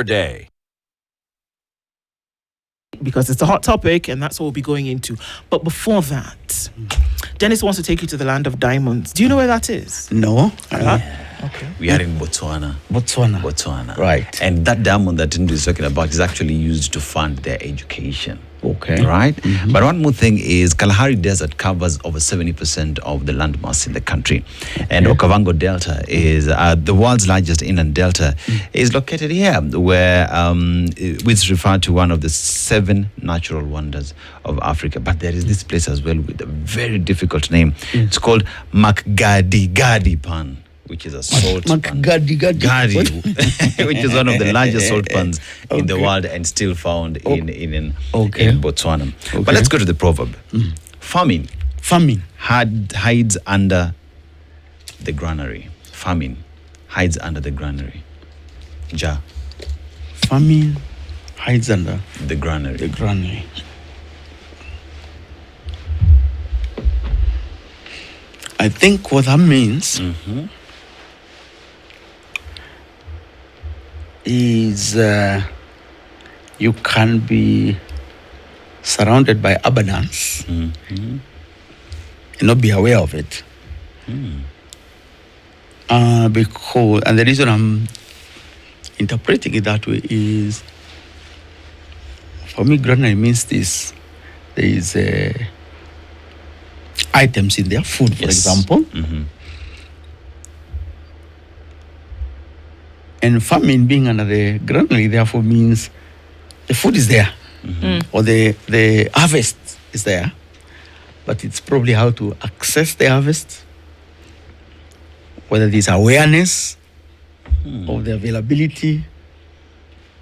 day. Because it's a hot topic and that's what we'll be going into. But before that, Dennis wants to take you to the land of diamonds. Do you know where that is? No. Okay. We are in Botswana. Botswana. Right. And that diamond that Tindu is talking about is actually used to fund their education. Okay. Right? Mm-hmm. But one more thing is Kalahari Desert covers over 70% of the landmass in the country. And Okavango Delta is the world's largest inland delta, is located here, where which is referred to one of the 7 natural wonders of Africa. But there is this place as well with a very difficult name. It's called Makgadikgadi Pan, which is a salt pan. Gadi, which is one of the largest salt pans in the world and still found in Botswana. Okay. But let's go to the proverb. Famine hides under the granary. Famine hides under the granary. Ja. Famine hides under the granary. The granary. I think what that means is you can be surrounded by abundance and not be aware of it. Because, and the reason I'm interpreting it that way is, for me, granary means this. There is items in there, food, for example. And famine being under the granary, therefore, means the food is there, or the harvest is there, but it's probably how to access the harvest, whether there's awareness of the availability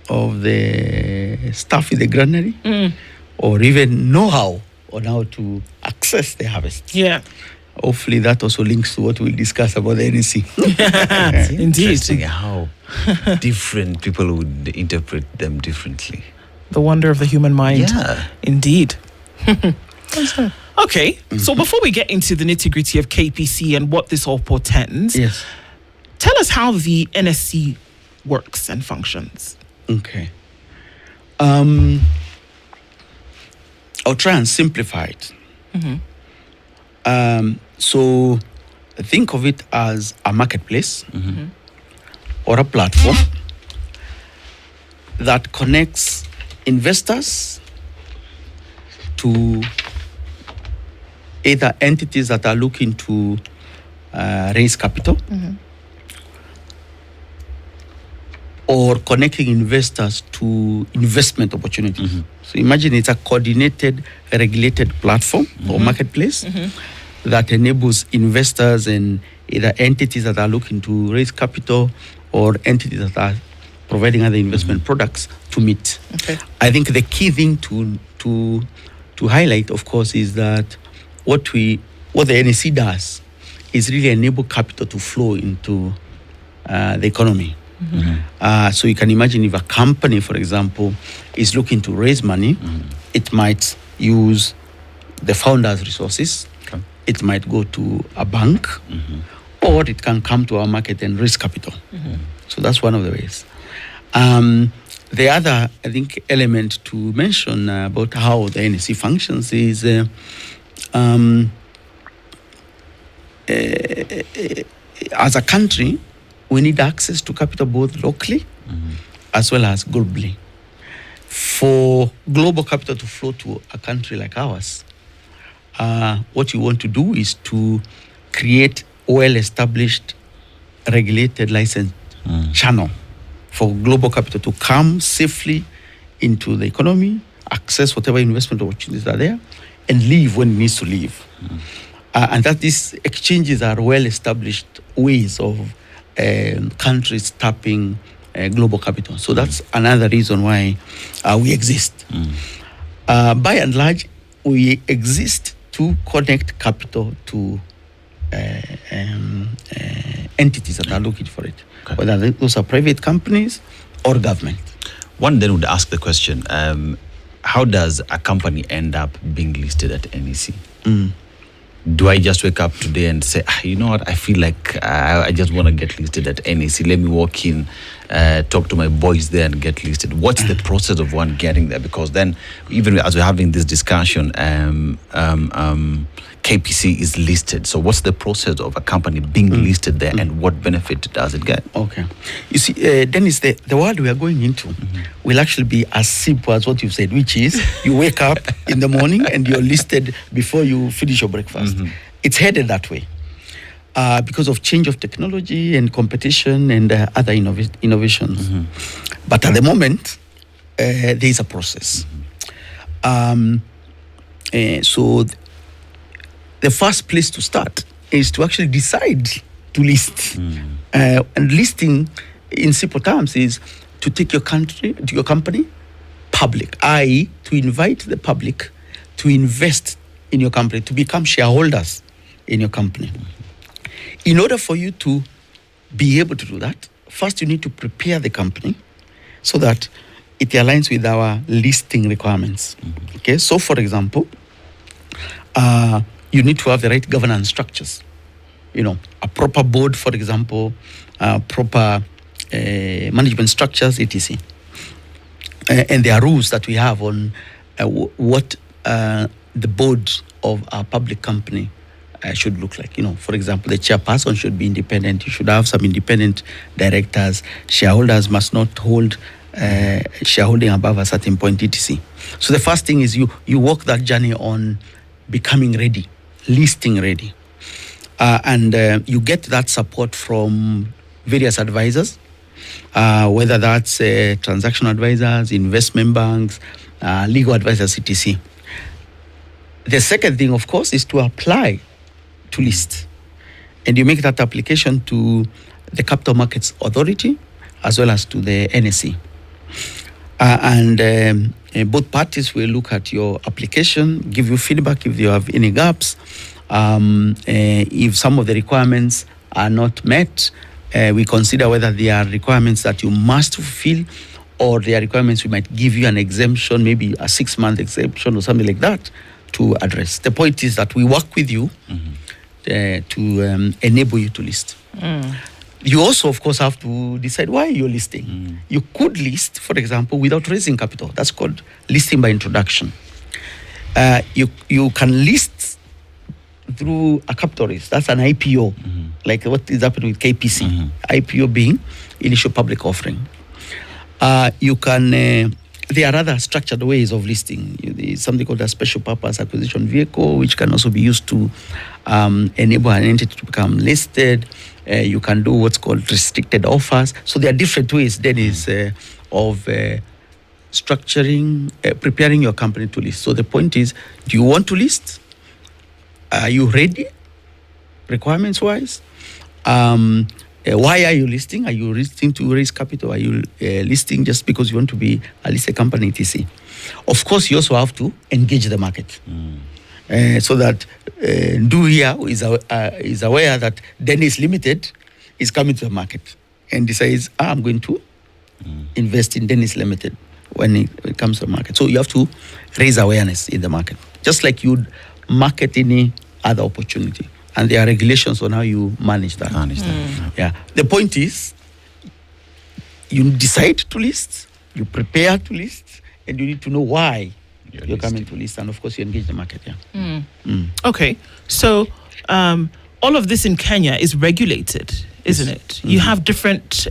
of the stuff in the granary, or even know-how on how to access the harvest. Yeah. Hopefully that also links to what we'll discuss about the NEC. Indeed. Interesting how different people would interpret them differently. The wonder of the human mind. Yeah. Indeed. Okay, so before we get into the nitty-gritty of KPC and what this all portends, tell us how the NSC works and functions. Okay. I'll try and simplify it. So think of it as a marketplace or a platform that connects investors to either entities that are looking to raise capital or connecting investors to investment opportunities. So imagine it's a coordinated, regulated platform or marketplace that enables investors and either entities that are looking to raise capital or entities that are providing other investment products to meet. Okay. I think the key thing to highlight, of course, is that what the NEC does is really enable capital to flow into the economy. So you can imagine if a company, for example, is looking to raise money, it might use the founder's resources. It might go to a bank, or it can come to our market and raise capital. So that's one of the ways. The other, I think, element to mention about how the NSC functions is as a country, we need access to capital both locally as well as globally. For global capital to flow to a country like ours, what you want to do is to create well-established, regulated, licensed channel for global capital to come safely into the economy, access whatever investment opportunities are there, and leave when it needs to leave. And that these exchanges are well-established ways of countries tapping global capital. So that's another reason why we exist. By and large, we exist to connect capital to entities that are looking for it, whether those are private companies or government. One then would ask the question, how does a company end up being listed at NEC? Do I just wake up today and say, you know what, I feel like I just want to get listed at NEC. Let me walk in talk to my boys there and get listed? What's the process of one getting there? Because then, even as we're having this discussion, KPC is listed. So what's the process of a company being listed there, and what benefit does it get? Okay. You see, Dennis, the world we are going into will actually be as simple as what you've said, which is you wake up in the morning and you're listed before you finish your breakfast. It's headed that way because of change of technology and competition and other innovations. But at the moment, there is a process. So the first place to start is to actually decide to list. And listing, in simple terms, is to take your company public, i.e., to invite the public to invest in your company, to become shareholders in your company. In order for you to be able to do that, first you need to prepare the company so that it aligns with our listing requirements. Okay, so for example, you need to have the right governance structures. A proper board, for example, proper management structures, etc. And there are rules that we have on what the board of a public company should look like. For example, the chairperson should be independent. You should have some independent directors. Shareholders must not hold shareholding above a certain point, etc. So the first thing is you walk that journey on becoming ready, listing ready. And you get that support from various advisors, whether that's transaction advisors, investment banks, legal advisors, etc. The second thing, of course, is to apply to list. And you make that application to the Capital Markets Authority as well as to the NSE. And both parties will look at your application, give you feedback if you have any gaps. If some of the requirements are not met, we consider whether there are requirements that you must fulfill, or there are requirements we might give you an exemption, maybe a 6-month exemption or something like that, to address. The point is that we work with you to enable you to list. You also, of course, have to decide why you're listing. You could list, for example, without raising capital. That's called listing by introduction. You can list through a capital raise. That's an IPO, like what is happening with KPC. IPO being initial public offering. You can. There are other structured ways of listing. There's something called a special purpose acquisition vehicle, which can also be used to enable an entity to become listed. You can do what's called restricted offers. So there are different ways of structuring, preparing your company to list. So the point is, do you want to list? Are you ready, requirements-wise? Why are you listing? Are you listing to raise capital? Are you listing just because you want to be a listed company, etc.? Of course, you also have to engage the market. So that Do here is aware that Dennis Limited is coming to the market and decides, I'm going to invest in Dennis Limited when it comes to the market. So you have to raise awareness in the market, just like you'd market any other opportunity. And there are regulations on how you manage that. Yeah. The point is, you decide to list, you prepare to list, and you need to know why you're coming to list. And of course, you engage the market. Yeah. Okay. So all of this in Kenya is regulated, isn't it? You have different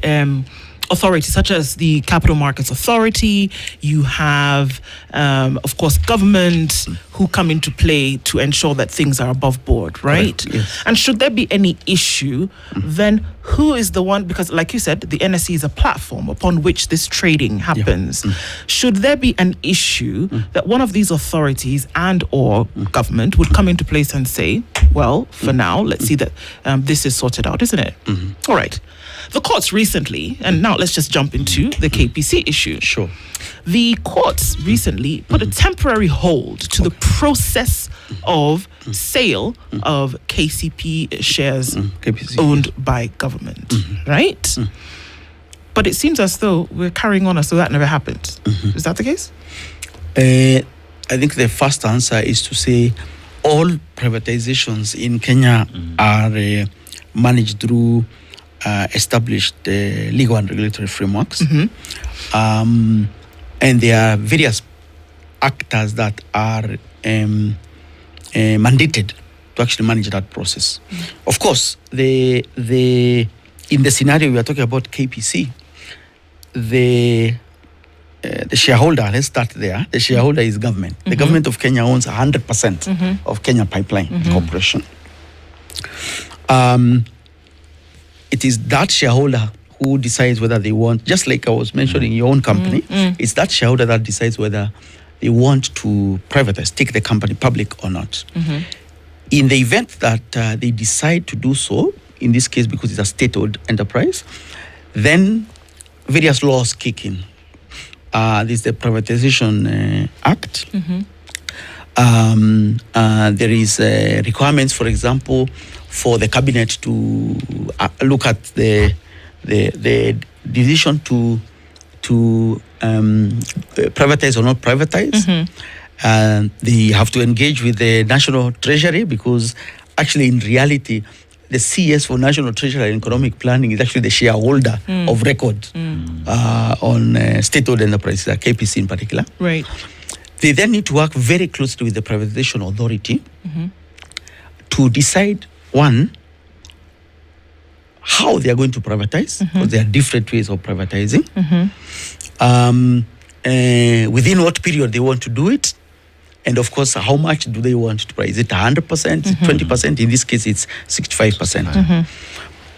authorities, such as the Capital Markets Authority. You have, of course, government who come into play to ensure that things are above board, right? Yes. And should there be any issue, then who is the one? Because, like you said, the NSE is a platform upon which this trading happens. Should there be an issue that one of these authorities and or government would come into place and say, well, for now, let's see that this is sorted out, isn't it? All right. The courts recently, and now let's just jump into the KPC issue. Sure. The courts recently put a temporary hold to the process of sale of KCP shares KPC, owned by government, right? But it seems as though we're carrying on as though that never happened. Is that the case? I think the first answer is to say all privatizations in Kenya are managed through established legal and regulatory frameworks. And there are various actors that are mandated to actually manage that process. Of course, in the scenario we are talking about KPC, the shareholder, let's start there. The shareholder is government. The government of Kenya owns 100% of Kenya Pipeline Corporation. It is that shareholder who decides whether they want, just like I was mentioning your own company, it's that shareholder that decides whether they want to privatize, take the company public or not. In the event that they decide to do so, in this case because it's a state-owned enterprise, then various laws kick in. There's the Privatization Act. There is requirements, for example, for the cabinet to look at the decision to privatize or not privatize. They have to engage with the National Treasury, because actually in reality, the CS for National Treasury and Economic Planning is actually the shareholder of record on state-owned enterprises, KPC in particular. Right. They then need to work very closely with the Privatization Authority to decide, one, how they are going to privatize, because there are different ways of privatizing, within what period they want to do it, and of course, how much do they want to price? Is it 100%, 20%? In this case, it's 65%.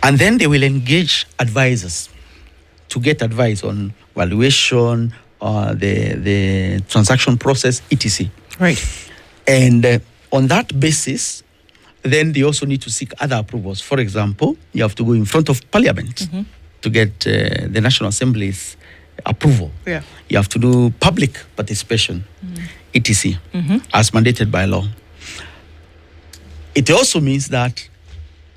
And then they will engage advisors to get advice on valuation, the transaction process, etc. Right. And on that basis, then they also need to seek other approvals. For example, you have to go in front of Parliament to get the National Assembly's approval. Yeah. You have to do public participation, etc., as mandated by law. It also means that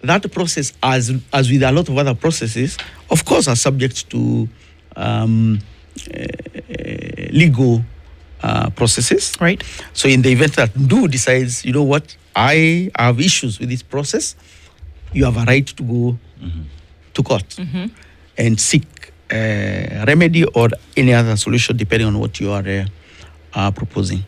that process, as with a lot of other processes, of course, are subject to legal processes. Right. So in the event that NDU decides, you know what, I have issues with this process, you have a right to go to court and seek remedy or any other solution depending on what you are proposing.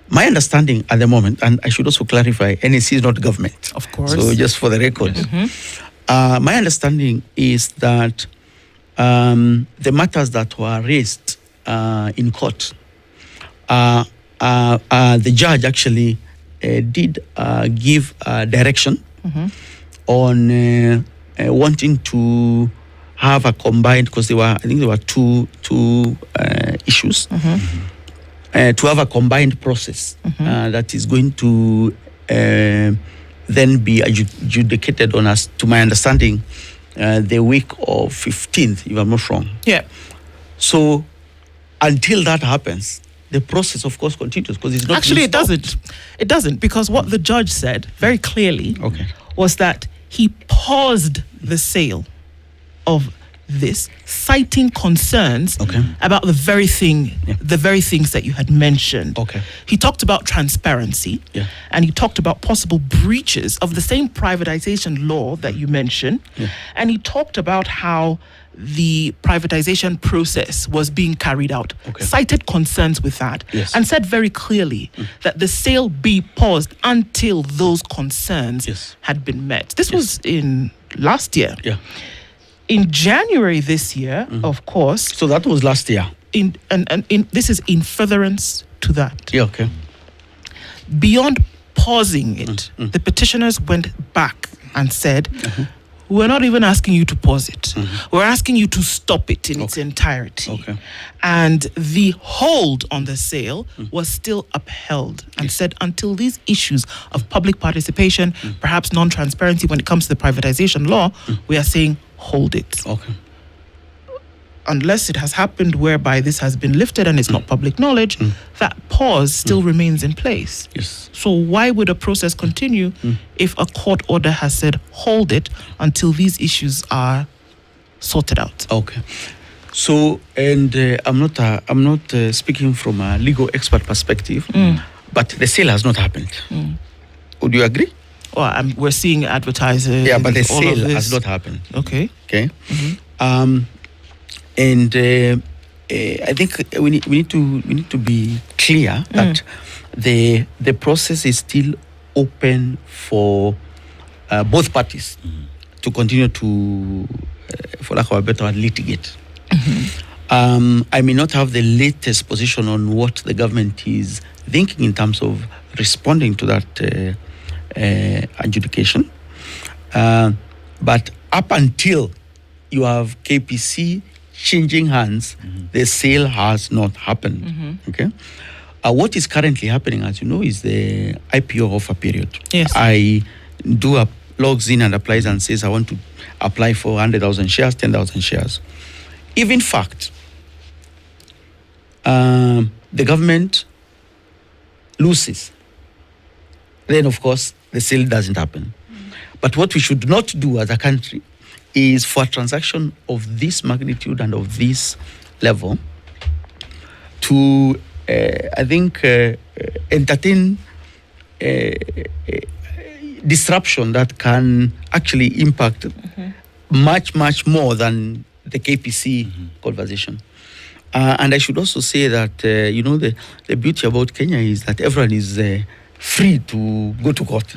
My understanding at the moment, and I should also clarify, NEC is not government. Of course. So just for the record, my understanding is that the matters that were raised in court, the judge actually did give direction on wanting to have a combined, because I think there were two issues, to have a combined process that is going to then be adjudicated on us, to my understanding, the week of 15th, if I'm not wrong. Yeah. So until that happens, the process, of course, continues, because it's not. Actually, it doesn't. It doesn't, because what the judge said very clearly was that he paused the sale of this, citing concerns about the very things that you had mentioned. He talked about transparency, and he talked about possible breaches of the same privatization law that you mentioned, and he talked about how the privatization process was being carried out, cited concerns with that, and said very clearly that the sale be paused until those concerns had been met. This was in last year. In January this year, of course. So that was last year. This is in furtherance to that. Beyond pausing it, the petitioners went back and said, we're not even asking you to pause it. We're asking you to stop it in its entirety. And the hold on the sale was still upheld, and said until these issues of public participation, perhaps non-transparency when it comes to the privatization law, we are saying hold it. Unless it has happened whereby this has been lifted and it's not public knowledge, that pause still remains in place. So why would a process continue if a court order has said hold it until these issues are sorted out? So, and I'm not speaking from a legal expert perspective, but the sale has not happened. Would you agree? We're seeing advertisers. Yeah, but the all of sale this. has not happened. Okay. Okay. I think we need to be clear that the process is still open for both parties to continue to, for lack of a better word, litigate. I may not have the latest position on what the government is thinking in terms of responding to that adjudication, but up until you have KPC changing hands, the sale has not happened. Okay. What is currently happening, as you know, is the IPO offer period. Yes. I do logs in and applies and says I want to apply for 100,000 shares, 10,000 shares. If in fact the government loses, then of course the sale doesn't happen. But what we should not do as a country is for a transaction of this magnitude and of this level to, I think, entertain disruption that can actually impact much, much more than the KPC conversation. And I should also say that, the beauty about Kenya is that everyone is free to go to court.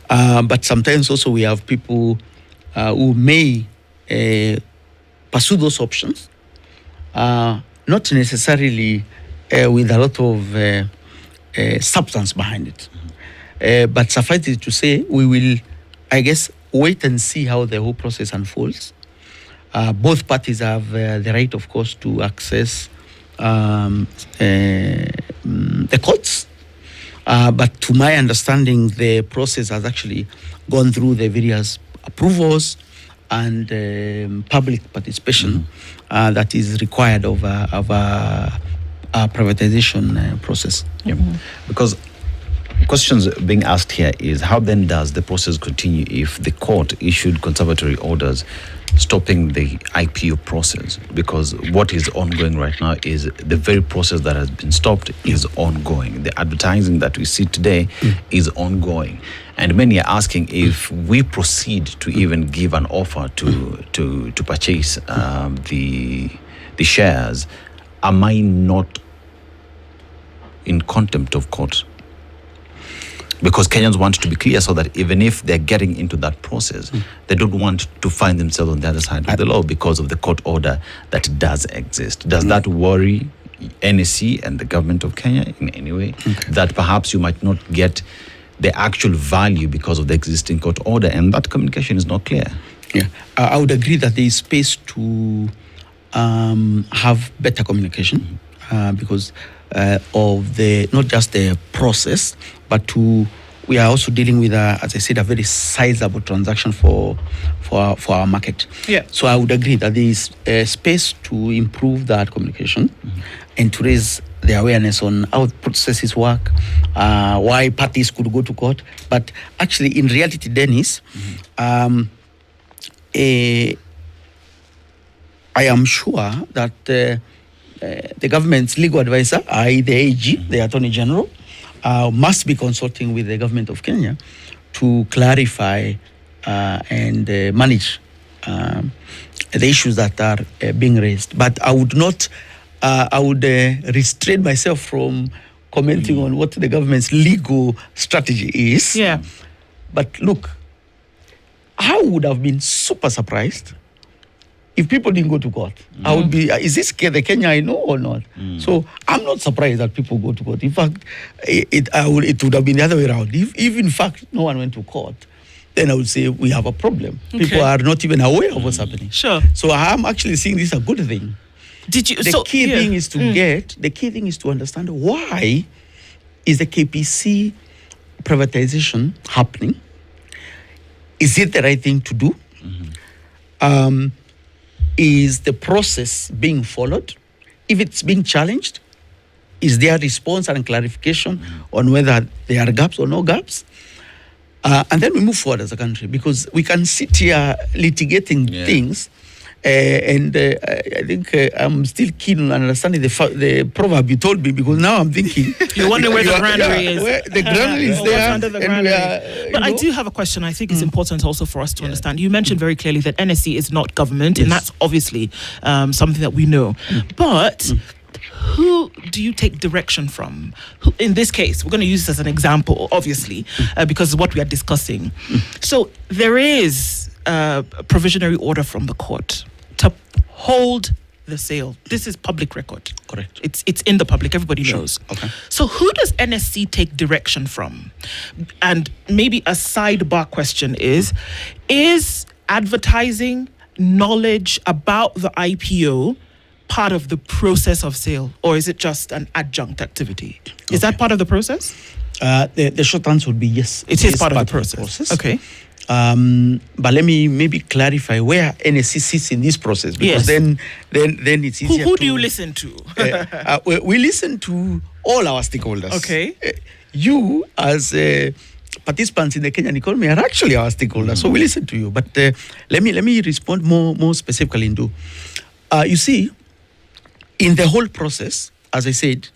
But sometimes also we have people who may pursue those options, not necessarily with a lot of substance behind it. But suffice it to say, we will, I guess, wait and see how the whole process unfolds. Both parties have the right, of course, to access the courts. But to my understanding, the process has actually gone through the various approvals and public participation that is required of a privatization process. Because questions being asked here is, how then does the process continue if the court issued conservatory orders stopping the IPO process? Because what is ongoing right now is the very process that has been stopped is ongoing. The advertising that we see today is ongoing. And many are asking, if we proceed to even give an offer to purchase the shares, am I not in contempt of court? Because Kenyans want to be clear so that even if they're getting into that process, they don't want to find themselves on the other side of the law because of the court order that does exist. Does that worry NSC and the government of Kenya in any way? That perhaps you might not get the actual value because of the existing court order, and that communication is not clear? Yeah, I would agree that there is space to have better communication because of the not just the process, but we are also dealing with, as I said, a very sizable transaction for our market. Yeah. So I would agree that there is space to improve that communication and to raise the awareness on how processes work, why parties could go to court. But actually, in reality, Dennis, I am sure that the government's legal advisor, the AG, the Attorney General, must be consulting with the government of Kenya to clarify and manage the issues that are being raised. But I would not, I would restrain myself from commenting on what the government's legal strategy is. Yeah. But look, I would have been super surprised if people didn't go to court. I would be, is this the Kenya I know or not? So I'm not surprised that people go to court. In fact, it would have been the other way around. If in fact no one went to court, then I would say we have a problem. Okay. People are not even aware of what's happening. Sure. So I'm actually seeing this as a good thing. The key thing is to understand why is the KPC privatization happening? Is it the right thing to do? Is the process being followed? If it's being challenged, is there a response and clarification on whether there are gaps or no gaps? And then we move forward as a country, because we can sit here litigating things I think I'm still keen on understanding the proverb you told me, because now I'm thinking. You're wondering where the granary is. Where the granary is there. Under the granary. But I do have a question. I think it's important also for us to understand. You mentioned very clearly that NSE is not government, and that's obviously something that we know. But who do you take direction from? Who, in this case, we're going to use this as an example, obviously, because of what we are discussing. So there is a provisionary order from the court to hold the sale. This is public record. Correct. It's in the public. Everybody knows. Okay. So who does NSC take direction from? And maybe a sidebar question is advertising, knowledge about the IPO part of the process of sale, or is it just an adjunct activity? Is that part of the process? The short answer would be yes. It is part of the process. Okay. But let me maybe clarify where NSC sits in this process, because then it's easier. Who do you listen to? We listen to all our stakeholders. Okay. You as participants in the Kenyan economy are actually our stakeholders, so we listen to you. But let me respond more specifically into. You see, in the whole process, as I said,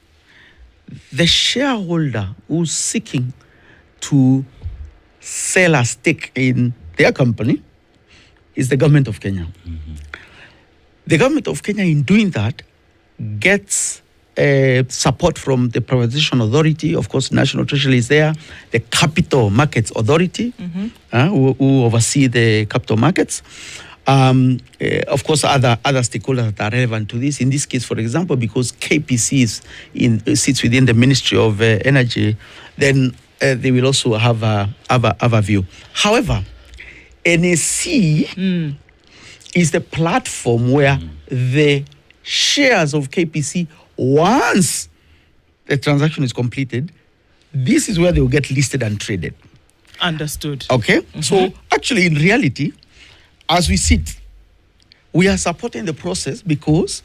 the shareholder who's seeking to sell a stake in their company is the government of Kenya. The government of Kenya, in doing that, gets support from the privatization authority. Of course, National Treasury is there. The Capital Markets Authority, who oversee the capital markets. Of course, other stakeholders that are relevant to this. In this case, for example, because KPC sits within the Ministry of Energy, then they will also have a view. However, NSC is the platform where the shares of KPC, once the transaction is completed, this is where they will get listed and traded. Understood. Okay? So actually, in reality, as we sit, we are supporting the process because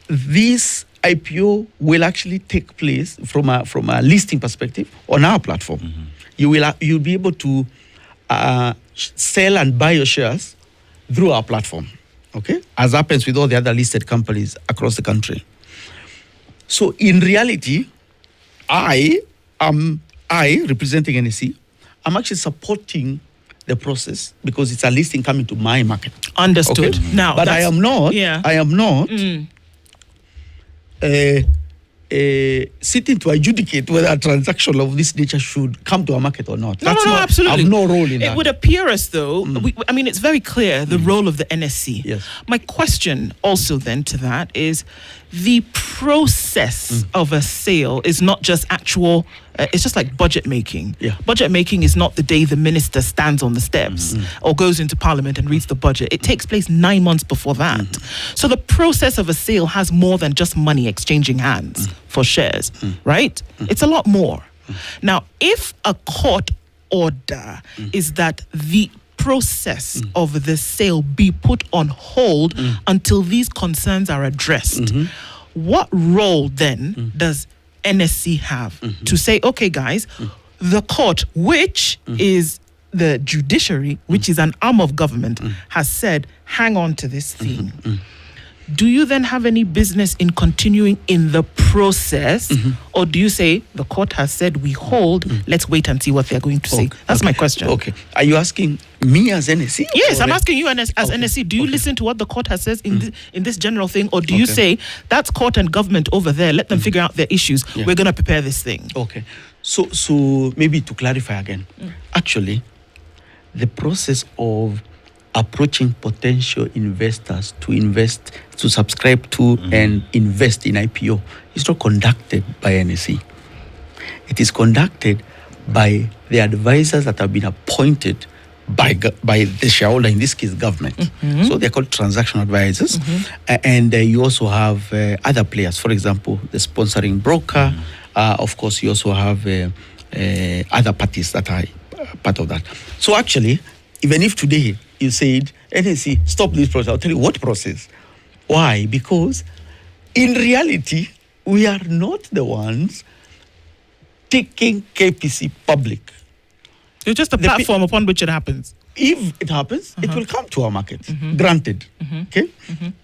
this IPO will actually take place from a listing perspective on our platform. You'll be able to sell and buy your shares through our platform, okay? As happens with all the other listed companies across the country. So in reality, I representing NSC, I'm actually supporting the process because it's a listing coming to my market. Understood. Okay? Now, but I am not sitting to adjudicate whether a transaction of this nature should come to our market or not. No, absolutely. I have no role in that. It would appear as though, it's very clear the role of the NSC. Yes. My question also then to that is, the process of a sale is not just actual, it's just like budget making. Yeah. Budget making is not the day the minister stands on the steps or goes into parliament and reads the budget. It takes place 9 months before that. So the process of a sale has more than just money exchanging hands for shares, right? It's a lot more. Now, if a court order is that the process of the sale be put on hold until these concerns are addressed, what role then does NSC have to say, okay, guys, the court, which is the judiciary, which is an arm of government, has said, hang on to this thing. Do you then have any business in continuing in the process, or do you say the court has said we hold, let's wait and see what they're going to say? That's my question. Okay. Are you asking me as NSC? Yes, I'm asking you as NSC. Do you listen to what the court has said in this general thing, or do you say that's court and government over there, let them figure out their issues, we're going to prepare this thing? Okay. So maybe to clarify again, actually, the process of approaching potential investors to subscribe to and invest in IPO is not conducted by NSC. It is conducted by the advisors that have been appointed by the shareholder, in this case, government. So they're called transaction advisors. And you also have other players. For example, the sponsoring broker. Of course, you also have other parties that are part of that. So actually, even if today you said, NSC, stop this process, I'll tell you what process. Why? Because in reality, we are not the ones taking KPC public. It's just a platform upon which it happens. if it happens, it will come to our market, granted. Okay?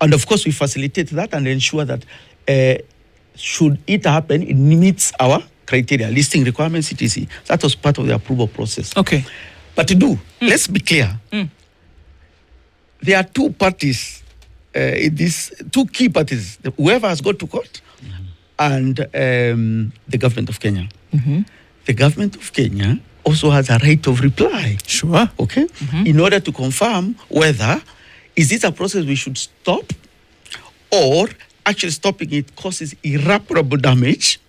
And of course, we facilitate that and ensure that should it happen, it meets our criteria, listing requirements, etc. That was part of the approval process. Okay. But let's be clear. There are two parties in this, two key parties, whoever has gone to court and the government of Kenya. The government of Kenya also has a right of reply. Sure. Okay? In order to confirm whether is this a process we should stop, or actually stopping it causes irreparable damage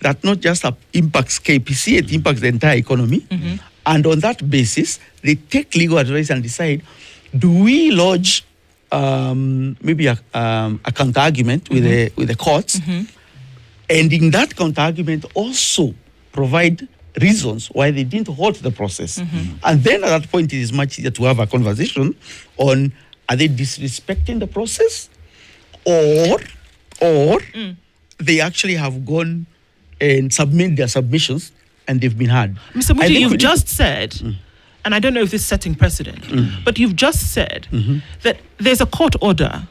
that not just impacts KPC, it impacts the entire economy. And on that basis, they take legal advice and decide, do we lodge maybe a counter-argument with the courts? And in that counter-argument also provide reasons why they didn't halt the process. And then at that point, it is much easier to have a conversation on, are they disrespecting the process, or they actually have gone and submitted their submissions and they've been heard. Mr. Muti, you've just said, and I don't know if this is setting precedent, but you've just said that there's a court order,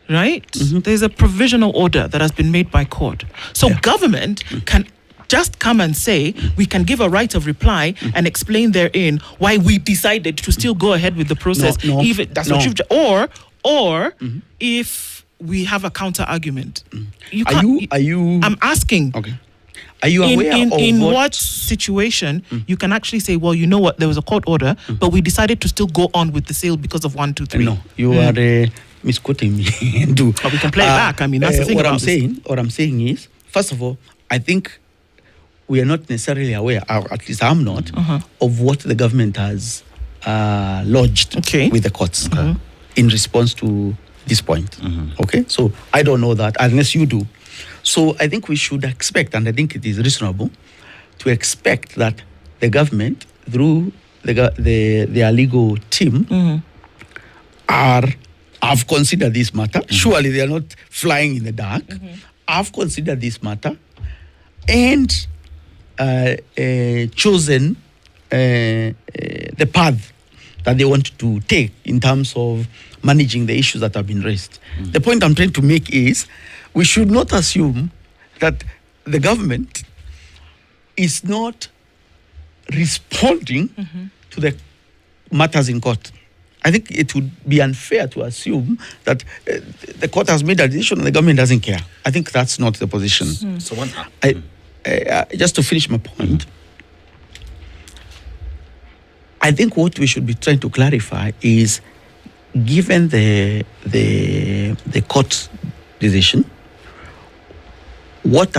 right? There's a provisional order that has been made by court. So government can just come and say, we can give a right of reply and explain therein why we decided to still go ahead with the process. Or if we have a counter argument. I'm asking. Okay. Are you aware in what situation you can actually say, well, you know what, there was a court order, but we decided to still go on with the sale because of 1, 2, 3? No, you are misquoting me. But we can play it back. I mean, that's the thing. What I'm saying is, first of all, I think we are not necessarily aware, or at least I'm not, of what the government has lodged with the courts in response to this point. Okay, so I don't know that unless you do. So I think we should expect, and I think it is reasonable to expect that the government, through their legal team, have considered this matter. Surely they are not flying in the dark. Have considered this matter and chosen the path that they want to take in terms of managing the issues that have been raised. The point I'm trying to make is, we should not assume that the government is not responding to the matters in court. I think it would be unfair to assume that the court has made a decision and the government doesn't care. I think that's not the position. So one, just to finish my point, I think what we should be trying to clarify is, given the court decision, what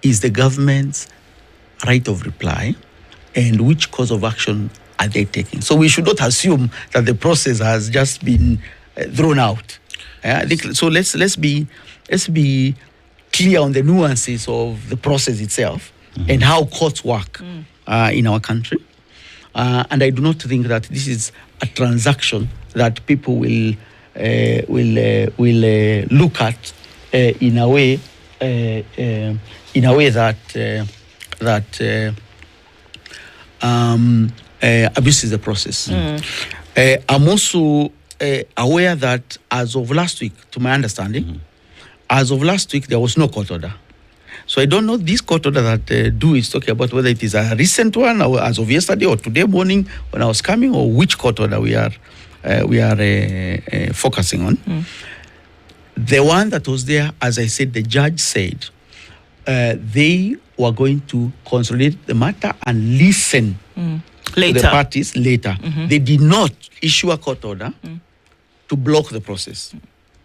is the government's right of reply, and which course of action are they taking? So we should not assume that the process has just been thrown out. I think so. Let's be clear on the nuances of the process itself and how courts work in our country. And I do not think that this is a transaction that people will look at in a way that abuses the process. I'm also aware that as of last week, to my understanding, as of last week, there was no court order. So I don't know this court order that Du is talking about, whether it is a recent one, or as of yesterday or today morning when I was coming, or which court order we are focusing on. The one that was there, as I said, the judge said they were going to consolidate the matter and listen to the parties later. They did not issue a court order to block the process.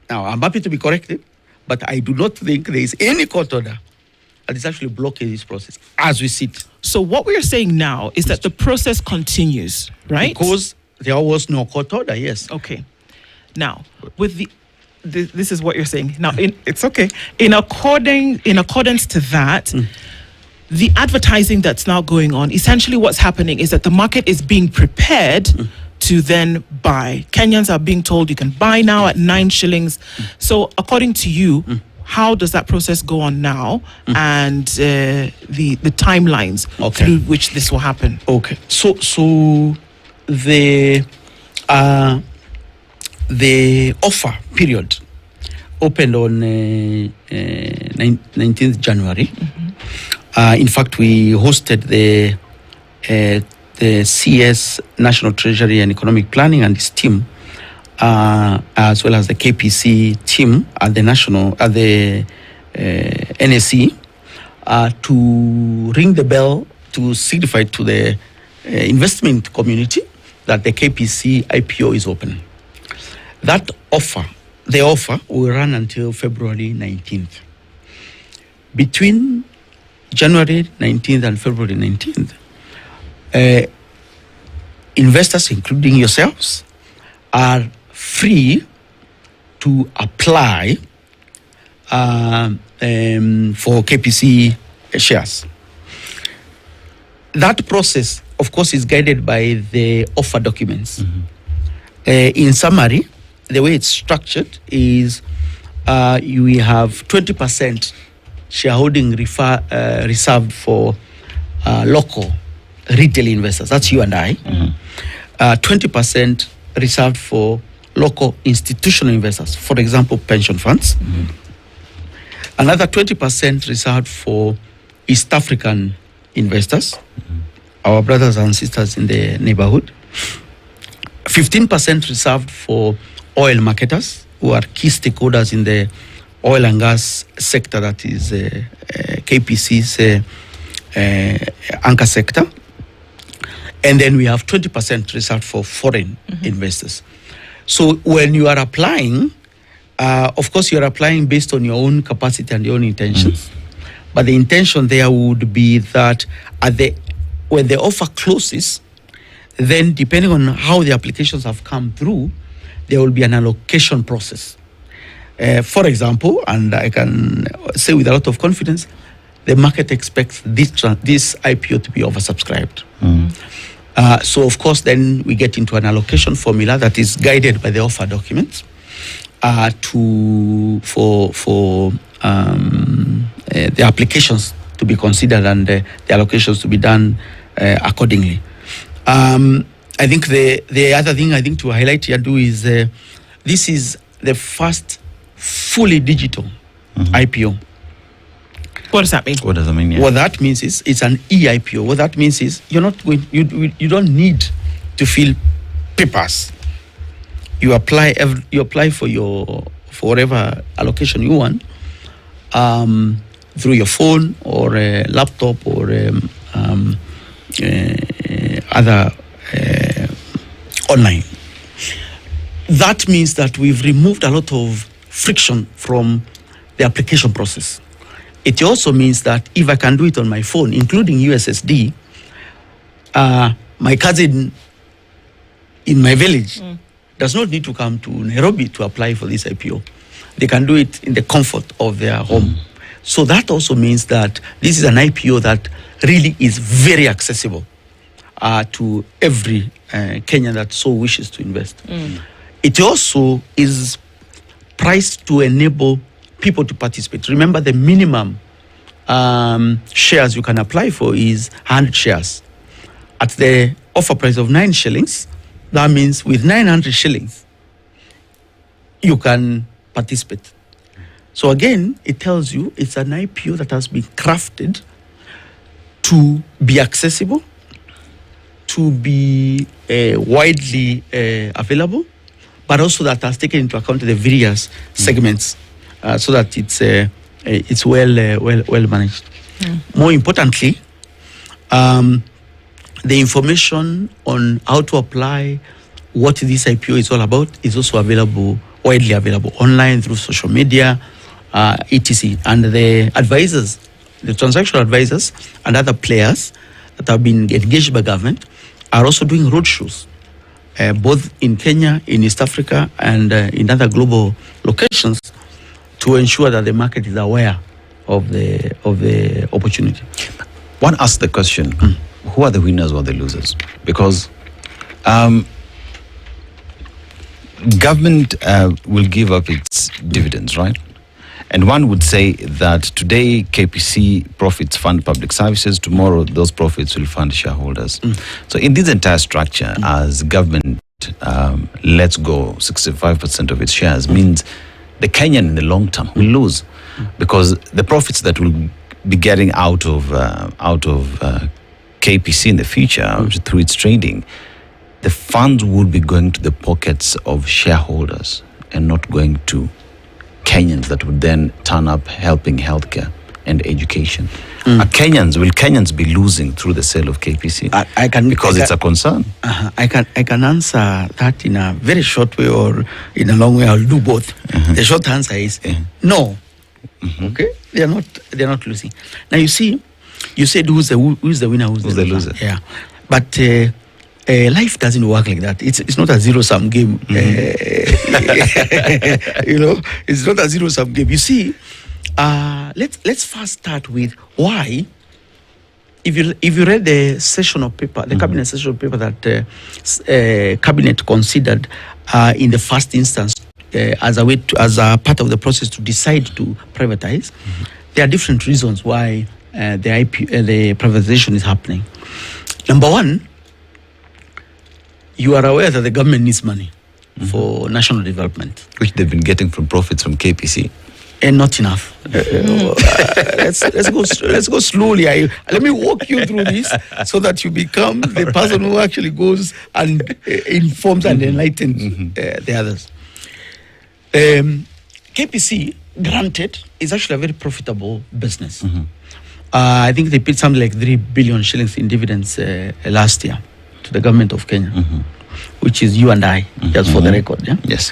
Now, I'm happy to be corrected, but I do not think there is any court order that is actually blocking this process as we sit. So what we're saying now is that the process continues, right? Because there was no court order, yes. Okay. Now, with this is what you're saying. Now, it's okay. In accordance to that, the advertising that's now going on, essentially what's happening is that the market is being prepared to then buy. Kenyans are being told you can buy now at 9 shillings. So according to you, how does that process go on now, and the timelines through which this will happen? Okay. So the offer period opened on 19th January. In fact, we hosted the CS National Treasury and Economic Planning and its team, as well as the KPC team at the NSE, to ring the bell to signify to the investment community that the KPC IPO is open. The offer will run until February 19th. Between January 19th and February 19th, investors, including yourselves, are free to apply for KPC shares. That process, of course, is guided by the offer documents. In summary, the way it's structured is we have 20% shareholding reserved for local retail investors. That's you and I. 20% reserved for local institutional investors, for example, pension funds. Another 20% reserved for East African investors, our brothers and sisters in the neighborhood. 15% reserved for oil marketers, who are key stakeholders in the oil and gas sector, that is KPC's anchor sector. And then we have 20% reserved for foreign investors. So when you are applying, of course, you are applying based on your own capacity and your own intentions. But the intention there would be that when the offer closes, then depending on how the applications have come through, there will be an allocation process. For example, and I can say with a lot of confidence, the market expects this IPO to be oversubscribed. So, of course, then we get into an allocation formula that is guided by the offer documents for the applications to be considered and the allocations to be done accordingly. I think the other thing I think to highlight here is this is the first fully digital IPO. What does that mean? What does that mean? Yeah. What that means is it's an e-IPO. What that means is you're not going. You don't need to fill papers. You apply for whatever allocation you want through your phone or a laptop or other online. That means that we've removed a lot of friction from the application process. It also means that if I can do it on my phone, including USSD, my cousin in my village does not need to come to Nairobi to apply for this IPO. They can do it in the comfort of their home. So that also means that this is an IPO that really is very accessible to every Kenyan that so wishes to invest. It also is priced to enable people to participate. Remember, the minimum shares you can apply for is 100 shares. At the offer price of 9 shillings, that means with 900 shillings, you can participate. So again, it tells you it's an IPO that has been crafted to be accessible, to be widely available, but also that has taken into account the various segments so that it's well managed. More importantly, the information on how to apply, what this IPO is all about, is also widely available online through social media, etc. And the advisors, the transactional advisors and other players that have been engaged by government are also doing roadshows, both in Kenya, in East Africa, and in other global locations, to ensure that the market is aware of the opportunity. One asks the question, who are the winners or the losers? Because government will give up its dividends, right? And one would say that today KPC profits fund public services, tomorrow those profits will fund shareholders. So in this entire structure, as government lets go 65% of its shares, means the Kenyan in the long term will lose, because the profits that will be getting out of KPC in the future through its trading, the funds will be going to the pockets of shareholders and not going to Kenyans that would then turn up helping healthcare and education. Will Kenyans be losing through the sale of KPC? It's a concern. I can answer that in a very short way or in a long way. I'll do both. The short answer is no. Okay, they are not losing. Now you said who's the winner, who's the loser. Yeah, but life doesn't work like that. It's not a zero-sum game. It's not a zero-sum game. You see, let's first start with why. If you read the session of paper, the cabinet session of paper that cabinet considered in the first instance as a part of the process to decide to privatize, there are different reasons why the privatization is happening. Number one, you are aware that the government needs money for national development, which they've been getting from profits from KPC, and not enough. Let's go slowly. Let me walk you through this so that you become the person who actually goes and informs and enlightens the others. KPC, granted, is actually a very profitable business. I think they paid something like 3 billion shillings in dividends last year to the government of Kenya, which is you and I, just for the record. Yeah? Yes.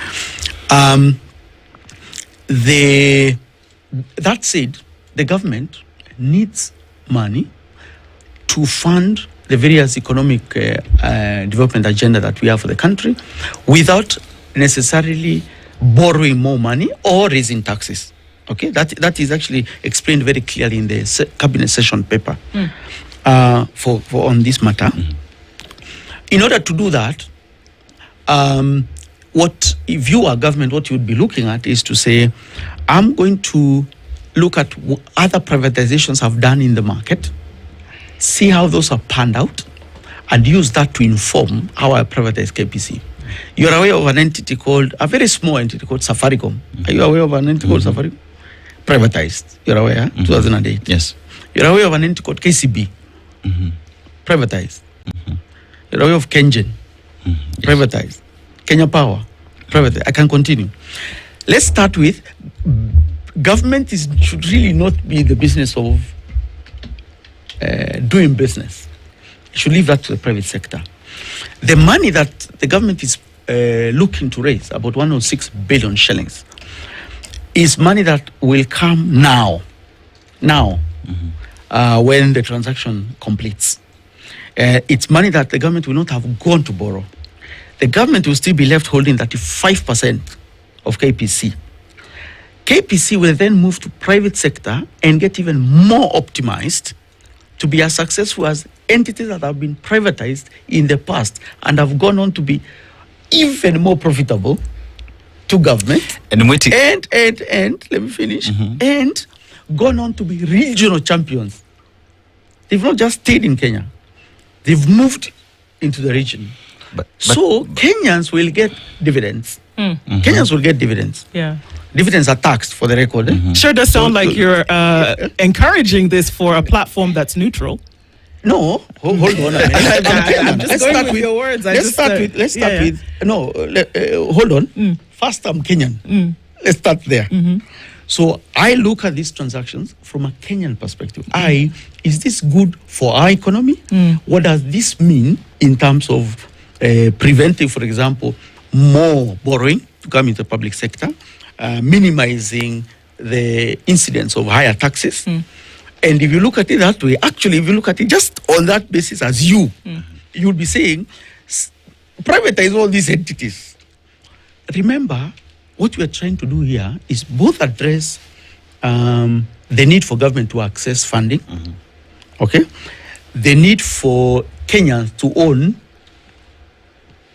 That said, the government needs money to fund the various economic development agenda that we have for the country without necessarily borrowing more money or raising taxes. Okay, that is actually explained very clearly in the cabinet session paper for on this matter. In order to do that, if you are government, what you would be looking at is to say, I'm going to look at what other privatizations have done in the market, see how those have panned out, and use that to inform how I privatize KPC. You're aware of a very small entity called Safaricom. Are you aware of an entity called Safaricom? Privatized. You're aware, 2008. Yes. You're aware of an entity called KCB. Privatized. You're aware of Kengen. Privatized. Kenya Power. Privatized. I can continue. Let's start with government should really not be the business of doing business. It should leave that to the private sector. The money that the government is looking to raise, about 106 billion shillings, is money that will come now, when the transaction completes. It's money that the government will not have gone to borrow. The government will still be left holding 35% of KPC. KPC will then move to private sector and get even more optimized to be as successful as entities that have been privatized in the past and have gone on to be even more profitable to government. And let me finish. And gone on to be regional champions. They've not just stayed in Kenya. They've moved into the region. So Kenyans will get dividends. Kenyans will get dividends. Yeah. Dividends are taxed, for the record. Sure does sound like you're encouraging this for a platform that's neutral. No, hold on. I'm just going with your words. Let's start with. Hold on. First, I'm Kenyan. Let's start there. So I look at these transactions from a Kenyan perspective. Is this good for our economy? What does this mean in terms of preventing, for example, more borrowing to come into the public sector, minimizing the incidence of higher taxes? And if you look at it that way, actually, if you look at it just on that basis as you'll be saying, privatize all these entities. Remember, what we are trying to do here is both address the need for government to access funding, okay? The need for Kenyans to own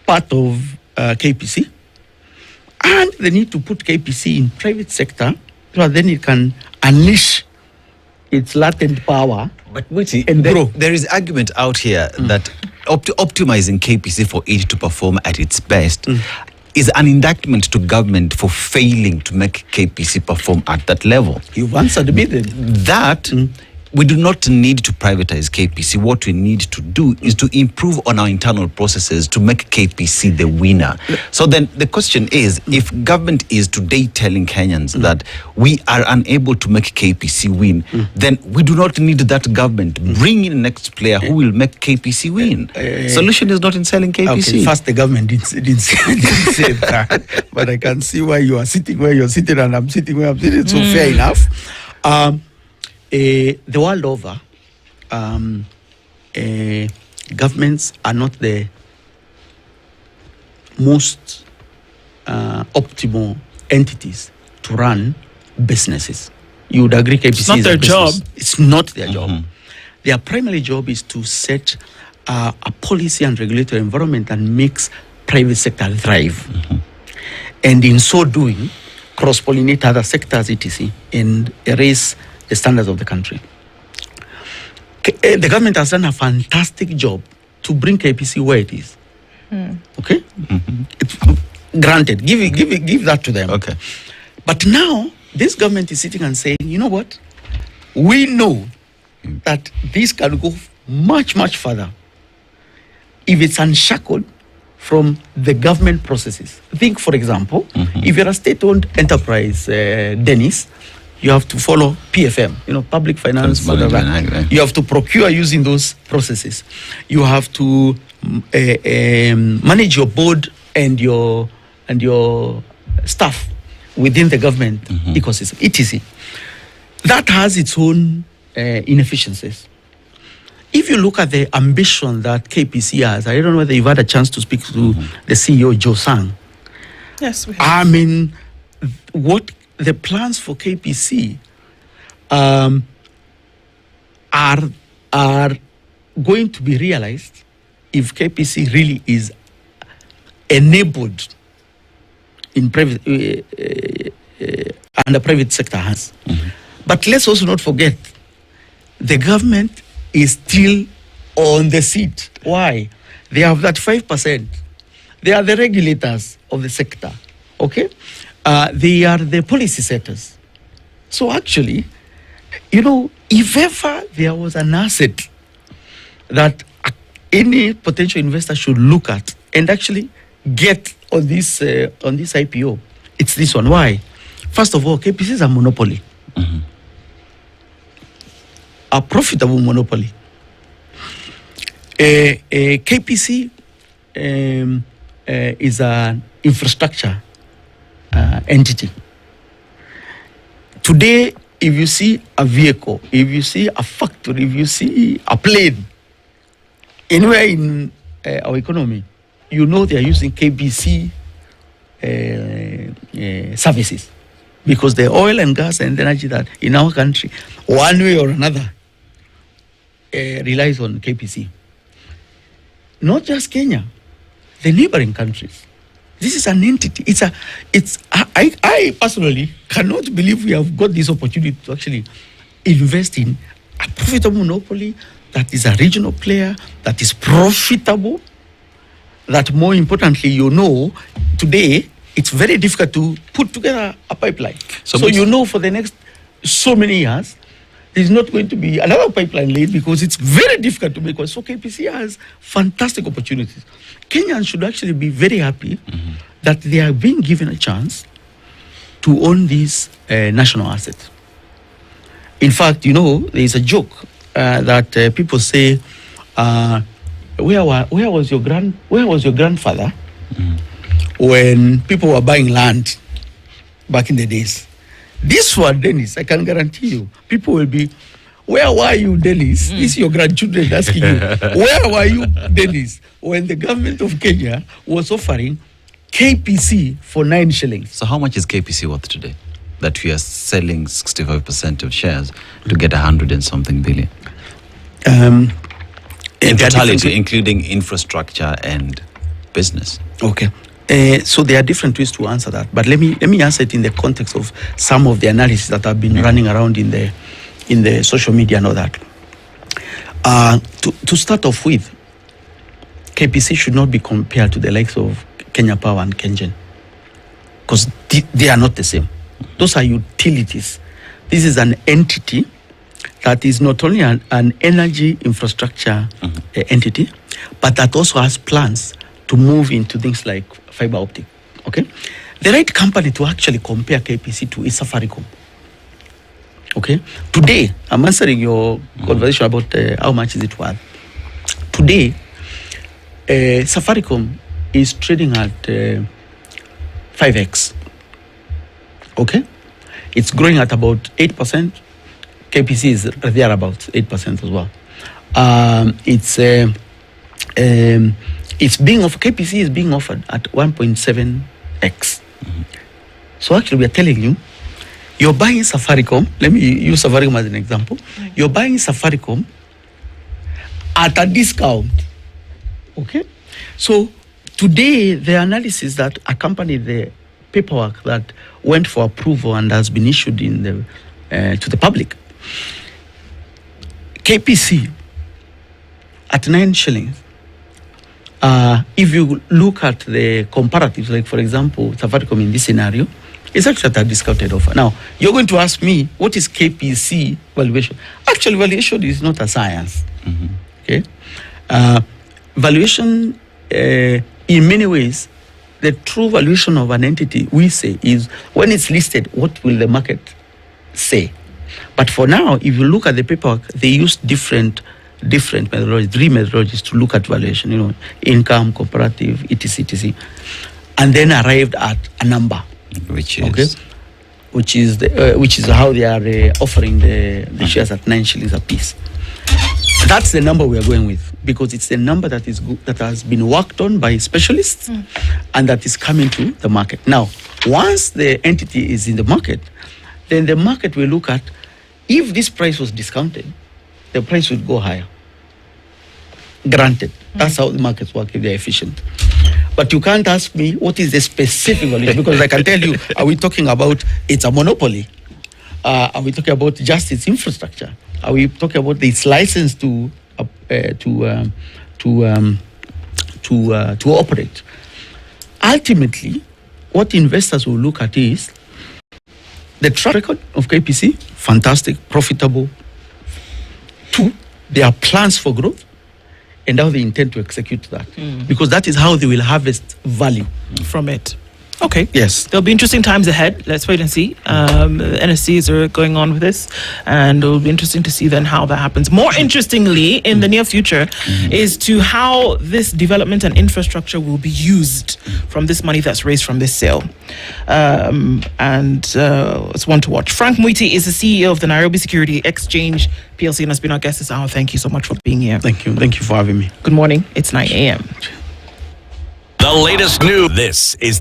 part of KPC, and the need to put KPC in private sector so that then it can unleash its latent power. But Muti, And grow. there is argument out here that optimizing KPC for it to perform at its best is an indictment to government for failing to make KPC perform at that level. You've answered me then. That we do not need to privatize KPC. What we need to do is to improve on our internal processes to make KPC the winner. So then the question is, if government is today telling Kenyans that we are unable to make KPC win, then we do not need that government. Bring in the next player who will make KPC win. Solution is not in selling KPC. Okay, first the government didn't say that, but I can see why you are sitting where you're sitting and I'm sitting where I'm sitting, so fair enough. The world over, governments are not the most optimal entities to run businesses. You would agree KPC It's not is their a business. job. It's not their job. Their primary job is to set a policy and regulatory environment that makes private sector thrive. And in so doing, cross-pollinate other sectors, etc., and raise the standards of the country. The government has done a fantastic job to bring KPC where it is. Okay? It's granted. Give that to them. Okay. But now, this government is sitting and saying, you know what? We know that this can go much, much further if it's unshackled from the government processes. Think, for example, if you're a state-owned enterprise, Dennis, you have to follow PFM, public finance. You have to procure using those processes. You have to manage your board and your staff within the government ecosystem, etc. That has its own inefficiencies. If you look at the ambition that KPC has, I don't know whether you've had a chance to speak to the CEO, Joe Sang. Yes, we have. I mean, what the plans for KPC are going to be realized if KPC really is enabled in private under private sector hands. But let's also not forget the government is still on the seat. Why? They have that 5%. They are the regulators of the sector. Okay? They are the policy setters. So actually, if ever there was an asset that any potential investor should look at and actually get on this IPO, it's this one. Why? First of all, KPC is a monopoly. A profitable monopoly. KPC is an infrastructure entity. Today, if you see a vehicle, if you see a factory, if you see a plane, anywhere in our economy, they are using KPC services, because the oil and gas and energy that in our country, one way or another, relies on KPC. Not just Kenya, the neighboring countries. This is an entity. I personally cannot believe we have got this opportunity to actually invest in a profitable monopoly that is a regional player, that is profitable, that more importantly, today, it's very difficult to put together a pipeline. So for the next so many years, there's not going to be another pipeline laid because it's very difficult to make one. So KPC has fantastic opportunities. Kenyans should actually be very happy that they are being given a chance to own these national assets. In fact, there is a joke that people say, where was your grandfather when people were buying land back in the days? This one, Dennis, I can guarantee you, people will be, where were you, Dennis? This is your grandchildren asking you, where were you, Dennis, when the government of Kenya was offering KPC for 9 shillings? So how much is KPC worth today? That we are selling 65% of shares to get 100 and something billion? In totality, including infrastructure and business. Okay. So there are different ways to answer that, but let me answer it in the context of some of the analysis that have been running around in the social media and all that. To start off with, KPC should not be compared to the likes of Kenya Power and KenGen, because they are not the same. Those are utilities. This is an entity that is not only an energy infrastructure entity, but that also has plans to move into things like fiber optic. Okay, the right company to actually compare KPC to is Safaricom. Okay, today I'm answering your conversation about how much is it worth. Today, Safaricom is trading at 5x. Okay, it's growing at about 8%. KPC is there about 8% as well. KPC is being offered at 1.7x. So actually, we are telling you, you're buying Safaricom. Let me use Safaricom as an example. You're buying Safaricom at a discount. Okay, so today the analysis that accompanied the paperwork that went for approval and has been issued in to the public, KPC at 9 shillings. If you look at the comparatives, like for example, Safaricom in this scenario, it's actually at a discounted offer. Now, you're going to ask me, what is KPC valuation? Actually, valuation is not a science. Okay, valuation, in many ways, the true valuation of an entity, we say, is when it's listed, what will the market say? But for now, if you look at the paperwork, they use different methodologies, 3 methodologies to look at valuation, income, comparative, etc., and then arrived at a number. Which is how they are offering the shares at 9 shillings a piece. That's the number we are going with, because it's the number that is good, that has been worked on by specialists and that is coming to the market. Now, once the entity is in the market, then the market will look at, if this price was discounted, the price would go higher. Granted, that's how the markets work if they're efficient. But you can't ask me what is the specific valuation, because I can tell you, are we talking about it's a monopoly? Are we talking about just its infrastructure? Are we talking about its license to operate? Ultimately, what investors will look at is the track record of KPC, fantastic, profitable. 2, there are plans for growth, and how they intend to execute that. Because that is how they will harvest value from it. Okay. Yes. There'll be interesting times ahead. Let's wait and see. NSCs are going on with this, and it'll be interesting to see then how that happens. More interestingly, in the near future, is to how this development and infrastructure will be used from this money that's raised from this sale. It's one to watch. Frank Muiti is the CEO of the Nairobi Security Exchange PLC and has been our guest this hour. Thank you so much for being here. Thank you. Thank you for having me. Good morning. It's 9 a.m. The latest news. This is